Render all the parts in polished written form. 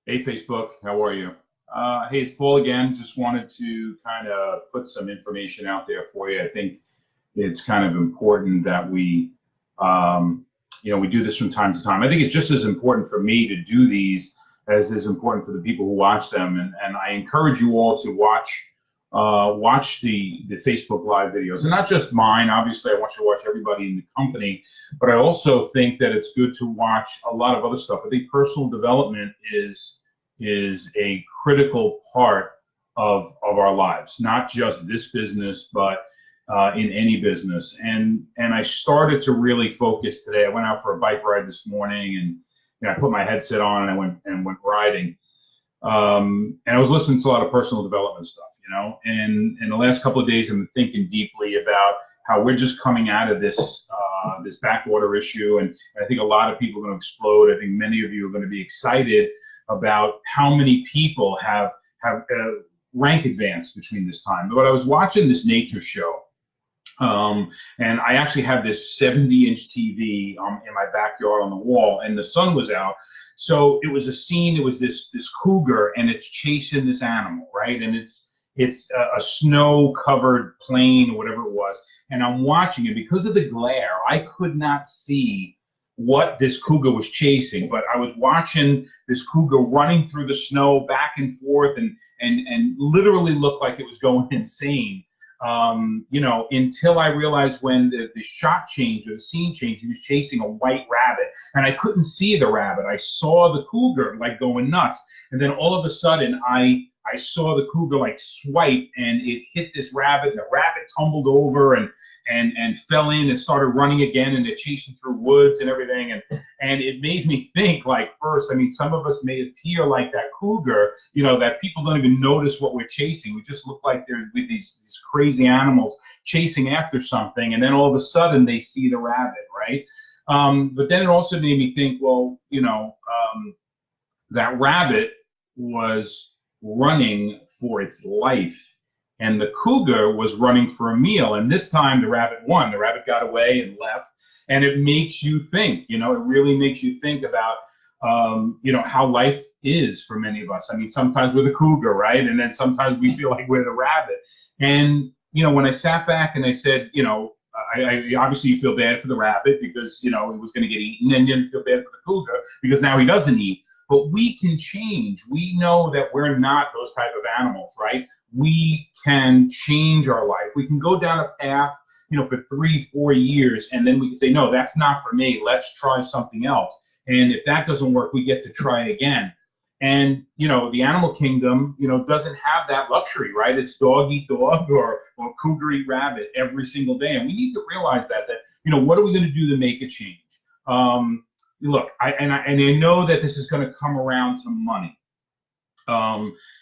Hey, Facebook, how are you? Hey, it's Paul again. Just wanted to kind of put some information out there for you. I think it's kind of important that um, we do this from time to time. I think it's just as important for me to do these as is important for the people who watch them. And I encourage you all to watch the Facebook Live videos, and not just mine. Obviously, I want you to watch everybody in the company, but I also think that it's good to watch a lot of other stuff. I think personal development is a critical part of our lives, not just this business, but in any business. And I started to really focus today. I went out for a bike ride this morning, and I put my headset on and I went riding. And I was listening to a lot of personal development stuff, and in the last couple of days, I've been thinking deeply about how we're just coming out of this backwater issue, and I think a lot of people are going to explode. I think many of you are going to be excited about how many people have rank advanced between this time. But I was watching this nature show, and I actually have this 70-inch TV in my backyard on the wall, and the sun was out. So it was a scene. It was this cougar, and it's chasing this animal, right? And it's a snow-covered plain or whatever it was. And I'm watching it. Because of the glare, I could not see what this cougar was chasing, but I was watching this cougar running through the snow back and forth, and literally looked like it was going insane. Until I realized when the shot changed or the scene changed, he was chasing a white rabbit, and I couldn't see the rabbit. I saw the cougar like going nuts, and then all of a sudden I saw the cougar like swipe, and it hit this rabbit, and the rabbit tumbled over and fell in and started running again, and they're chasing through woods and everything. And it made me think, like, first, I mean, some of us may appear like that cougar, that people don't even notice what we're chasing. We just look like they're with these crazy animals chasing after something, and then all of a sudden they see the rabbit, right? But then it also made me think, well, that rabbit was running for its life, and the cougar was running for a meal. And this time the rabbit won. The rabbit got away and left. And it makes you think, it really makes you think about, how life is for many of us. I mean, sometimes we're the cougar, right? And then sometimes we feel like we're the rabbit. And, when I sat back and I said, I obviously you feel bad for the rabbit because, it was going to get eaten, and you feel bad for the cougar because now he doesn't eat. But we can change. We know that we're not those type of animals, right? We can change our life. We can go down a path, for 3-4 years, and then we can say, no, that's not for me. Let's try something else. And if that doesn't work, we get to try again. And, the animal kingdom, doesn't have that luxury, right? It's dog eat dog or cougar eat rabbit every single day. And we need to realize that, what are we going to do to make a change? Look, I know that this is going to come around to money. A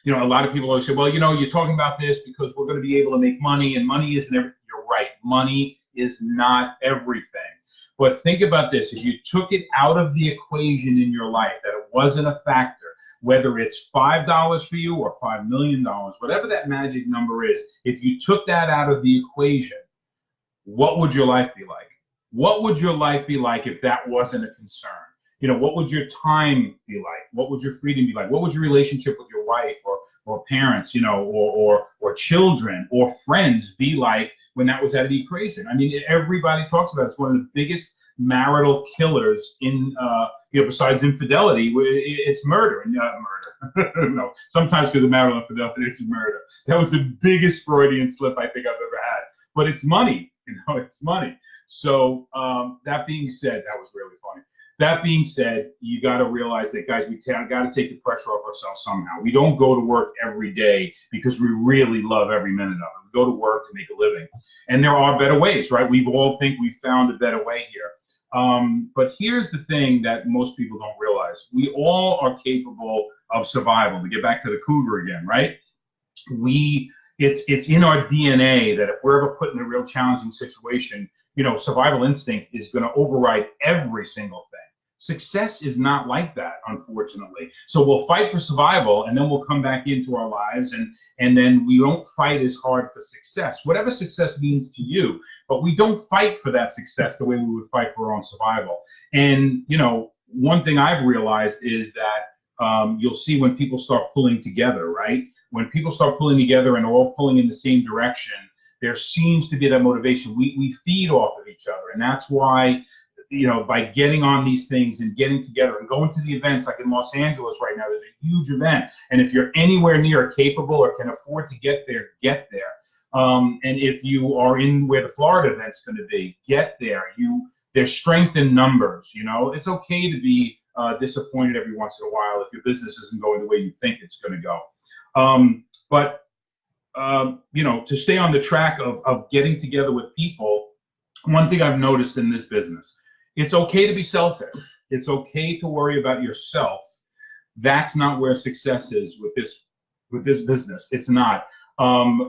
lot of people always say, well, you're talking about this because we're going to be able to make money, and money isn't everything. You're right. Money is not everything. But think about this. If you took it out of the equation in your life, that it wasn't a factor, whether it's $5 for you or $5 million, whatever that magic number is, if you took that out of the equation, what would your life be like? What would your life be like if that wasn't a concern? What would your time be like? What would your freedom be like? What would your relationship with your wife or parents, or children or friends be like when that was out of the equation? I mean, everybody talks about it. It's one of the biggest marital killers in, besides infidelity. It's murder. And murder. No, sometimes because of marital infidelity, it's murder. That was the biggest Freudian slip I think I've ever had. But it's money. It's money. So that being said, that was really funny. That being said, you got to realize that, guys, we got to take the pressure off ourselves somehow. We don't go to work every day because we really love every minute of it. We go to work to make a living. And there are better ways, right? We all think we've found a better way here. But here's the thing that most people don't realize. We all are capable of survival. To get back to the cougar again, right? It's in our DNA that if we're ever put in a real challenging situation, survival instinct is going to override every single thing. Success is not like that, unfortunately. So we'll fight for survival, and then we'll come back into our lives, and then we don't fight as hard for success, whatever success means to you. But we don't fight for that success the way we would fight for our own survival. And, one thing I've realized is that you'll see when people start pulling together, right? When people start pulling together and all pulling in the same direction, there seems to be that motivation. We feed off of each other, and that's why, by getting on these things and getting together and going to the events, like in Los Angeles right now, there's a huge event. And if you're anywhere near capable or can afford to get there, get there. And if you are in where the Florida event's going to be, get there. There's strength in numbers. It's okay to be disappointed every once in a while if your business isn't going the way you think it's going to go. But to stay on the track of getting together with people, one thing I've noticed in this business, it's okay to be selfish. It's okay to worry about yourself. That's not where success is with this business. It's not.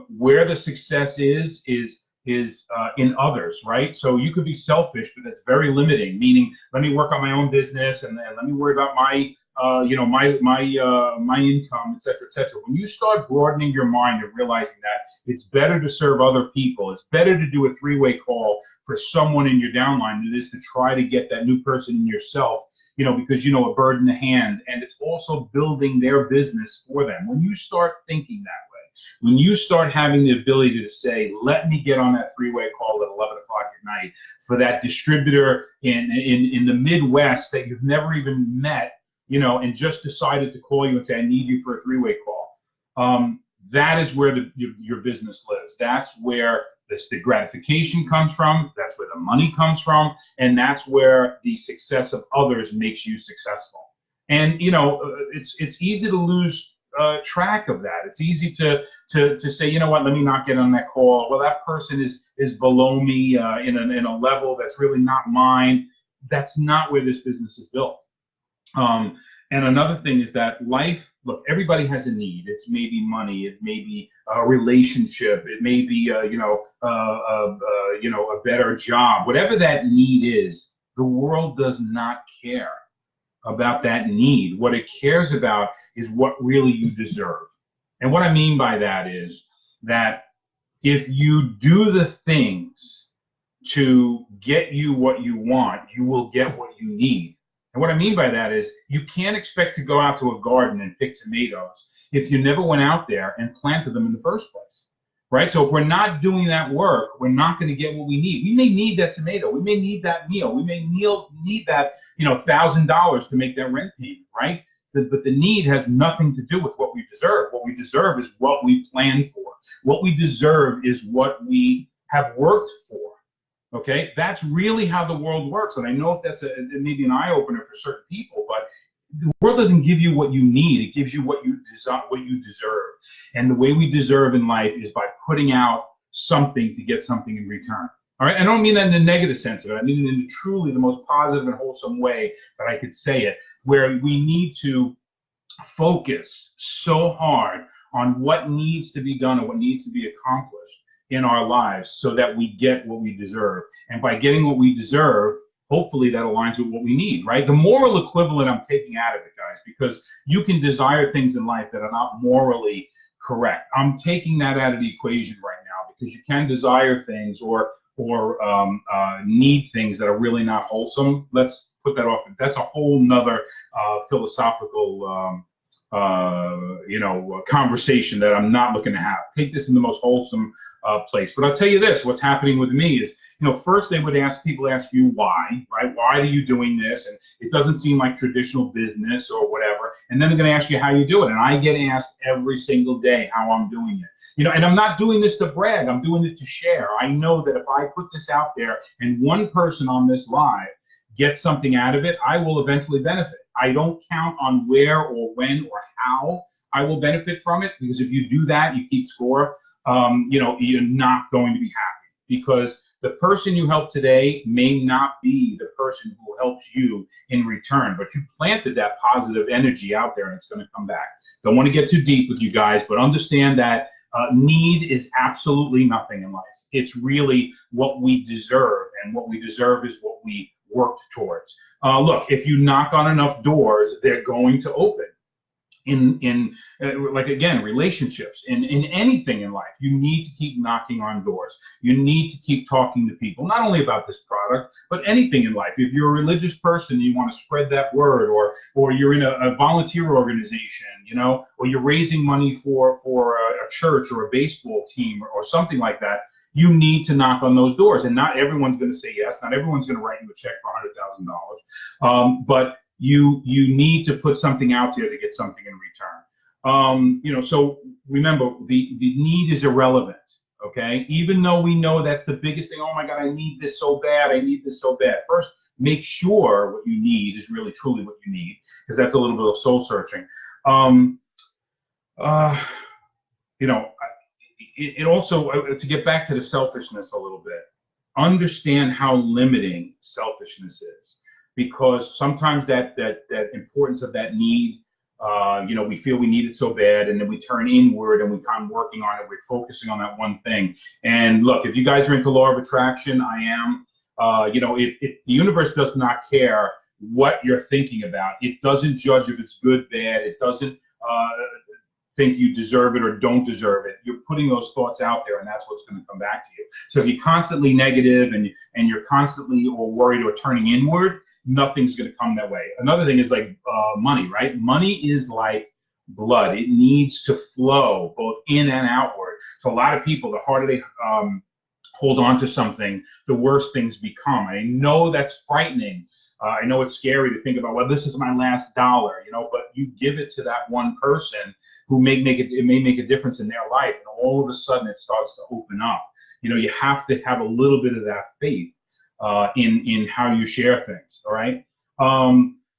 Where the success is in others, right? So you could be selfish, but that's very limiting. Meaning, let me work on my own business and let me worry about my my income, et cetera, et cetera. When you start broadening your mind and realizing that it's better to serve other people, it's better to do a three-way call for someone in your downline than it is to try to get that new person in yourself, because a bird in the hand, and it's also building their business for them. When you start thinking that way, when you start having the ability to say, let me get on that three-way call at 11 o'clock at night for that distributor in the Midwest that you've never even met, and just decided to call you and say, I need you for a three-way call. That is where your business lives. That's where the gratification comes from. That's where the money comes from. And that's where the success of others makes you successful. And, it's easy to lose track of that. It's easy to say, you know what, let me not get on that call. Well, that person is below me in a level that's really not mine. That's not where this business is built. And another thing is that life, look, everybody has a need. It's maybe money, it may be a relationship, it may be a better job. Whatever that need is, the world does not care about that need. What it cares about is what really you deserve. And what I mean by that is that if you do the things to get you what you want, you will get what you need. And what I mean by that is you can't expect to go out to a garden and pick tomatoes if you never went out there and planted them in the first place, right? So if we're not doing that work, we're not going to get what we need. We may need that tomato. We may need that meal. We may need that, $1,000 to make that rent payment, right? But the need has nothing to do with what we deserve. What we deserve is what we plan for. What we deserve is what we have worked for. Okay, that's really how the world works. And I know if that's maybe an eye-opener for certain people, but the world doesn't give you what you need. It gives you what you deserve. And the way we deserve in life is by putting out something to get something in return. All right, I don't mean that in the negative sense of it. I mean it in truly the most positive and wholesome way that I could say it, where we need to focus so hard on what needs to be done and what needs to be accomplished in our lives so that we get what we deserve. And by getting what we deserve, hopefully that aligns with what we need, right? The moral equivalent I'm taking out of it, guys, because you can desire things in life that are not morally correct. I'm taking that out of the equation right now because you can desire things or need things that are really not wholesome. Let's put that off. That's a whole nother philosophical conversation that I'm not looking to have. Take this in the most wholesome place. But I'll tell you this, what's happening with me is, first they would ask you why, right? Why are you doing this? And it doesn't seem like traditional business or whatever. And then they're going to ask you how you do it. And I get asked every single day how I'm doing it. And I'm not doing this to brag. I'm doing it to share. I know that if I put this out there and one person on this live gets something out of it, I will eventually benefit. I don't count on where or when or how I will benefit from it, because if you do that, you keep score, you're not going to be happy, because the person you help today may not be the person who helps you in return, but you planted that positive energy out there and it's going to come back. Don't want to get too deep with you guys, but understand that need is absolutely nothing in life. It's really what we deserve, and what we deserve is what we worked towards. Look, if you knock on enough doors, they're going to open. like, again, relationships, in anything in life. You need to keep knocking on doors. You need to keep talking to people, not only about this product, but anything in life. If you're a religious person, you want to spread that word, or you're in a volunteer organization, or you're raising money for a church or a baseball team, or something like that. You need to knock on those doors, and not everyone's going to say yes. Not everyone's going to write you a check for $100,000, but you need to put something out there to get something in return. So remember, the need is irrelevant. Okay, even though we know that's the biggest thing. Oh my God, I need this so bad. I need this so bad. First, make sure what you need is really truly what you need, because that's a little bit of soul searching. It also, to get back to the selfishness a little bit, understand how limiting selfishness is, because sometimes that importance of that need, we feel we need it so bad, and then we turn inward and we come working on it. We're focusing on that one thing. And look, if you guys are into law of attraction, I am. If the universe does not care what you're thinking about, it doesn't judge if it's good, bad. It doesn't think you deserve it or don't deserve it. You're putting those thoughts out there, and that's what's going to come back to you. So if you're constantly negative and you're constantly or worried or turning inward, nothing's going to come that way. Another thing is like money, right? Money is like blood. It needs to flow both in and outward. So a lot of people, the harder they hold on to something, the worse things become. I know that's frightening. I know it's scary to think about, well, this is my last dollar, but you give it to that one person who may make a difference in their life, and all of a sudden it starts to open up. You have to have a little bit of that faith in how you share things. All right.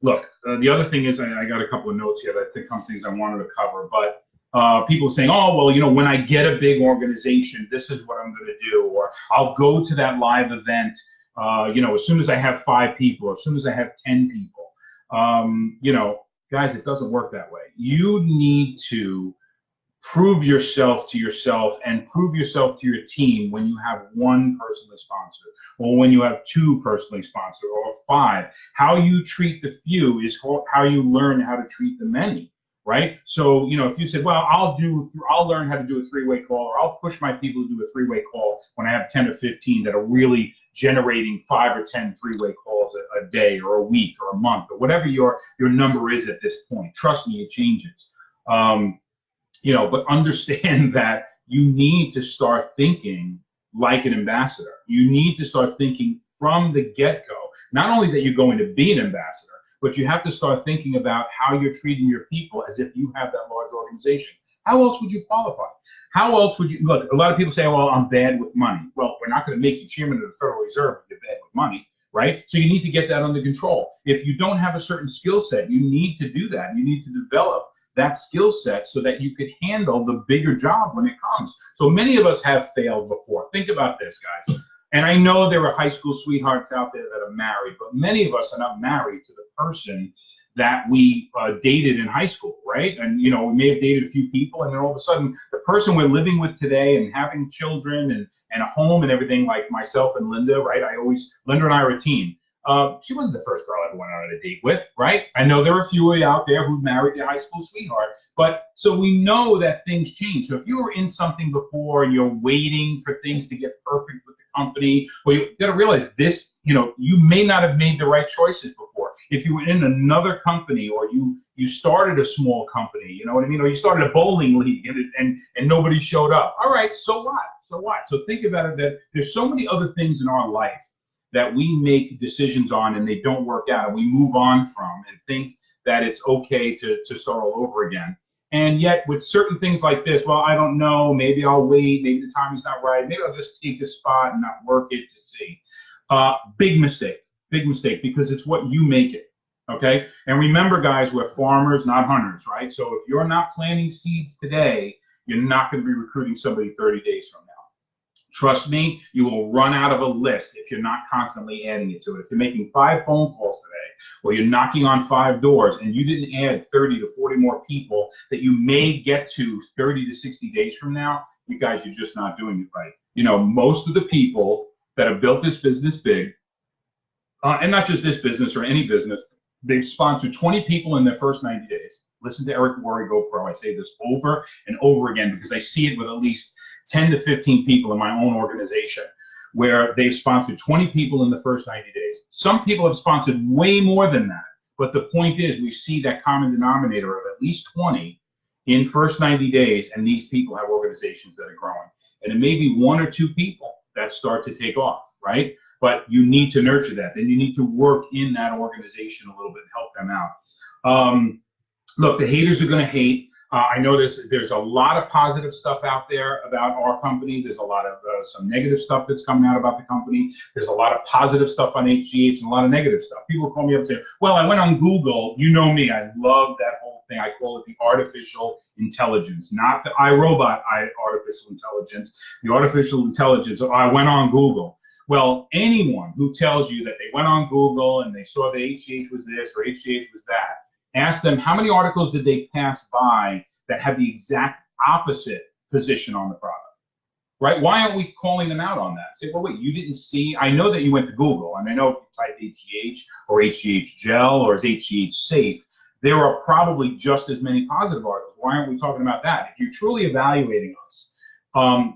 Look, the other thing is, I got a couple of notes here that I think some things I wanted to cover, but people saying, oh, well, when I get a big organization, this is what I'm going to do, or I'll go to that live event, as soon as I have 5 people, or as soon as I have 10 people. Guys, it doesn't work that way. You need to prove yourself to yourself and prove yourself to your team when you have 1 personally sponsored, or when you have 2 personally sponsored, or 5. How you treat the few is how you learn how to treat the many, right? So, if you said, well, I'll learn how to do a 3-way call, or I'll push my people to do a 3-way call when I have 10 or 15 that are really generating 5 or 10 3-way calls a day, or a week, or a month, or whatever your number is at this point. Trust me, it changes. But understand that you need to start thinking like an ambassador. You need to start thinking from the get-go, not only that you're going to be an ambassador, but you have to start thinking about how you're treating your people as if you have that large organization. How else would you qualify? How else would you, look, a lot of people say, well, I'm bad with money. Well, we're not going to make you chairman of the Federal Reserve if you're bad with money, right? So you need to get that under control. If you don't have a certain skill set, you need to do that. You need to develop that skill set so that you could handle the bigger job when it comes. So many of us have failed before. Think about this, guys. And I know there are high school sweethearts out there that are married, but many of us are not married to the person that we dated in high school, right? And, we may have dated a few people, and then all of a sudden, the person we're living with today and having children and a home and everything, like myself and Linda, right? Linda and I are a team. She wasn't the first girl I ever went on a date with, right? I know there are a few out there who married their high school sweetheart, but so we know that things change. So if you were in something before and you're waiting for things to get perfect with the company, well, you got to realize this, you may not have made the right choices before. If you were in another company, or you started a small company, you know what I mean? Or you started a bowling league and nobody showed up. All right, so what? So what? So think about it, that there's so many other things in our life that we make decisions on and they don't work out, and we move on from and think that it's okay to start all over again. And yet with certain things like this, well, I don't know, maybe I'll wait, maybe the timing's not right, maybe I'll just take this spot and not work it to see. Big mistake, because it's what you make it, okay? And remember, guys, we're farmers, not hunters, right? So if you're not planting seeds today, you're not going to be recruiting somebody 30 days from now. Trust me, you will run out of a list if you're not constantly adding it to it. If you're making 5 phone calls today, or you're knocking on 5 doors, and you didn't add 30 to 40 more people that you may get to 30 to 60 days from now, you guys, you're just not doing it right. Most of the people that have built this business big, and not just this business or any business, they've sponsored 20 people in their first 90 days, Listen to Eric Worre GoPro. I say this over and over again because I see it with at least 10 to 15 people in my own organization where they've sponsored 20 people in the first 90 days. Some people have sponsored way more than that. But the point is, we see that common denominator of at least 20 in first 90 days, and these people have organizations that are growing. And it may be one or two people that start to take off, right? But you need to nurture that. Then you need to work in that organization a little bit and help them out. Look, the haters are going to hate. I know there's a lot of positive stuff out there about our company. There's a lot of some negative stuff that's coming out about the company. There's a lot of positive stuff on HGH and a lot of negative stuff. People call me up and say, well, I went on Google. You know me. I love that whole thing. I call it the artificial intelligence, not the iRobot artificial intelligence. The artificial intelligence, I went on Google. Well, anyone who tells you that they went on Google and they saw that HGH was this or HGH was that, ask them how many articles did they pass by that have the exact opposite position on the product, right? Why aren't we calling them out on that? Say, well, wait, you didn't see, I know that you went to Google, and I know if you type HGH or HGH gel or is HGH safe, there are probably just as many positive articles. Why aren't we talking about that? If you're truly evaluating us,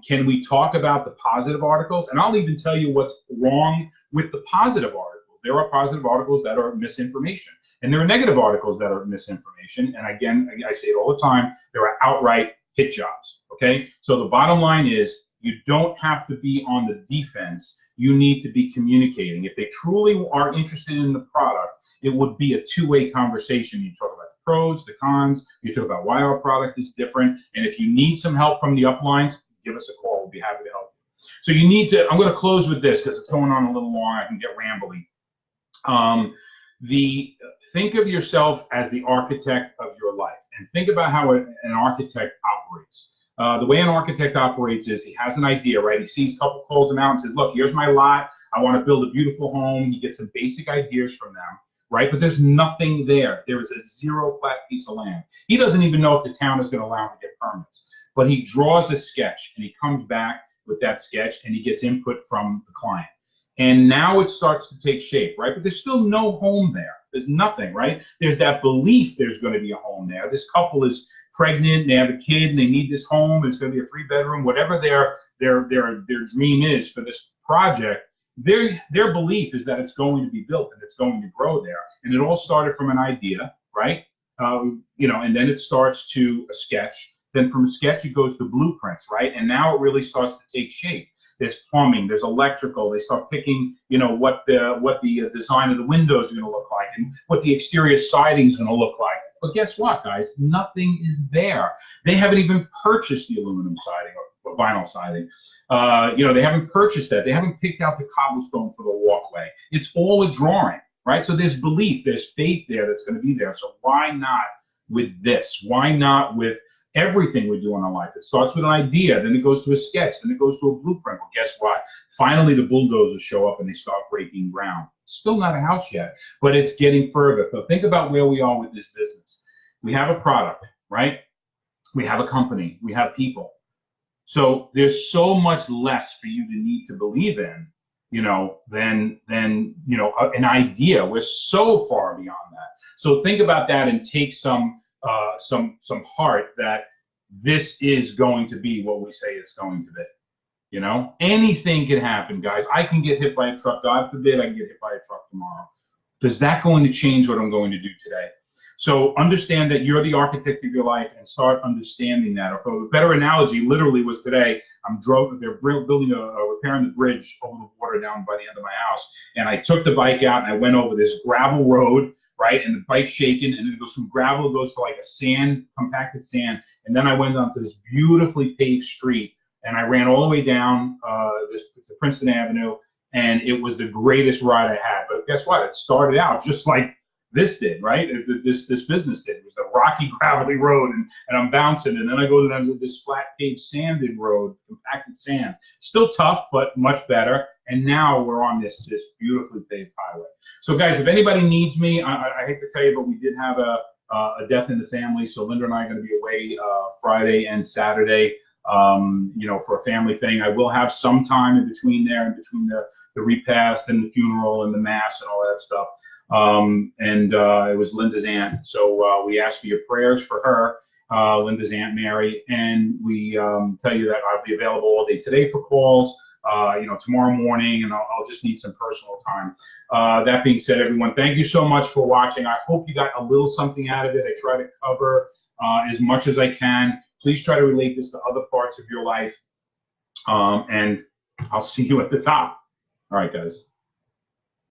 can we talk about the positive articles? And I'll even tell you what's wrong with the positive articles. There are positive articles that are misinformation. And there are negative articles that are misinformation. And again, I say it all the time, there are outright hit jobs, okay? So the bottom line is you don't have to be on the defense. You need to be communicating. If they truly are interested in the product, it would be a two-way conversation. You talk about the pros, the cons, you talk about why our product is different. And if you need some help from the uplines, give us a call. We'll be happy to help you. So you need to, I'm going to close with this because it's going on a little long. I can get rambly. Think of yourself as the architect of your life, and think about how an architect operates. The way an architect operates is he has an idea, right? He sees, calls them out and says, look, here's my lot. I want to build a beautiful home. He gets some basic ideas from them, right? But there's nothing there. There is a zero flat piece of land. He doesn't even know if the town is going to allow him to get permits, but he draws a sketch and he comes back with that sketch and he gets input from the client. And now it starts to take shape, right? But there's still no home there. There's nothing, right? There's that belief there's going to be a home there. This couple is pregnant, they have a kid, and they need this home. It's going to be a 3-bedroom, whatever their dream is for this project. Their belief is that it's going to be built and it's going to grow there. And it all started from an idea, right? And then it starts to a sketch. Then from a sketch, it goes to blueprints, right? And now it really starts to take shape. There's plumbing, there's electrical. They start picking, what the design of the windows are going to look like and what the exterior siding is going to look like. But guess what, guys? Nothing is there. They haven't even purchased the aluminum siding or vinyl siding. They haven't purchased that. They haven't picked out the cobblestone for the walkway. It's all a drawing, right? So there's belief, there's faith there that's going to be there. So why not with this? Why not with everything we do in our life? It starts with an idea, then it goes to a sketch, then it goes to a blueprint. Well, guess what? Finally, the bulldozers show up and they start breaking ground. Still not a house yet, but it's getting further. So think about where we are with this business. We have a product, right? We have a company. We have people. So there's so much less for you to need to believe in, than an idea. We're so far beyond that. So think about that and take some heart that this is going to be what we say it's going to be. Anything can happen, guys. I can get hit by a truck. God forbid I can get hit by a truck tomorrow. Does that going to change what I'm going to do today? So understand that you're the architect of your life and start understanding that. Or for a better analogy, literally was today, they're building repairing the bridge over the water down by the end of my house. And I took the bike out and I went over this gravel road, right? And the bike's shaking, and then it goes from gravel, it goes to like a sand, compacted sand. And then I went onto this beautifully paved street, and I ran all the way down the Princeton Avenue, and it was the greatest ride I had. But guess what? It started out just like this did, right? This business did. It was the rocky, gravelly road, and I'm bouncing, and then I go to this flat paved sanded road, compacted sand. Still tough, but much better. And now we're on this beautifully paved highway. So guys, if anybody needs me, I hate to tell you, but we did have a death in the family. So Linda and I are going to be away Friday and Saturday, for a family thing. I will have some time in between there, in between the repast and the funeral and the mass and all that stuff. and it was Linda's aunt. So we ask for your prayers for her, Linda's Aunt Mary, and we tell you that I'll be available all day today for calls, tomorrow morning, and I'll just need some personal time. That being said, everyone, thank you so much for watching. I hope you got a little something out of it. I try to cover as much as I can. Please try to relate this to other parts of your life, and I'll see you at the top. All right, guys.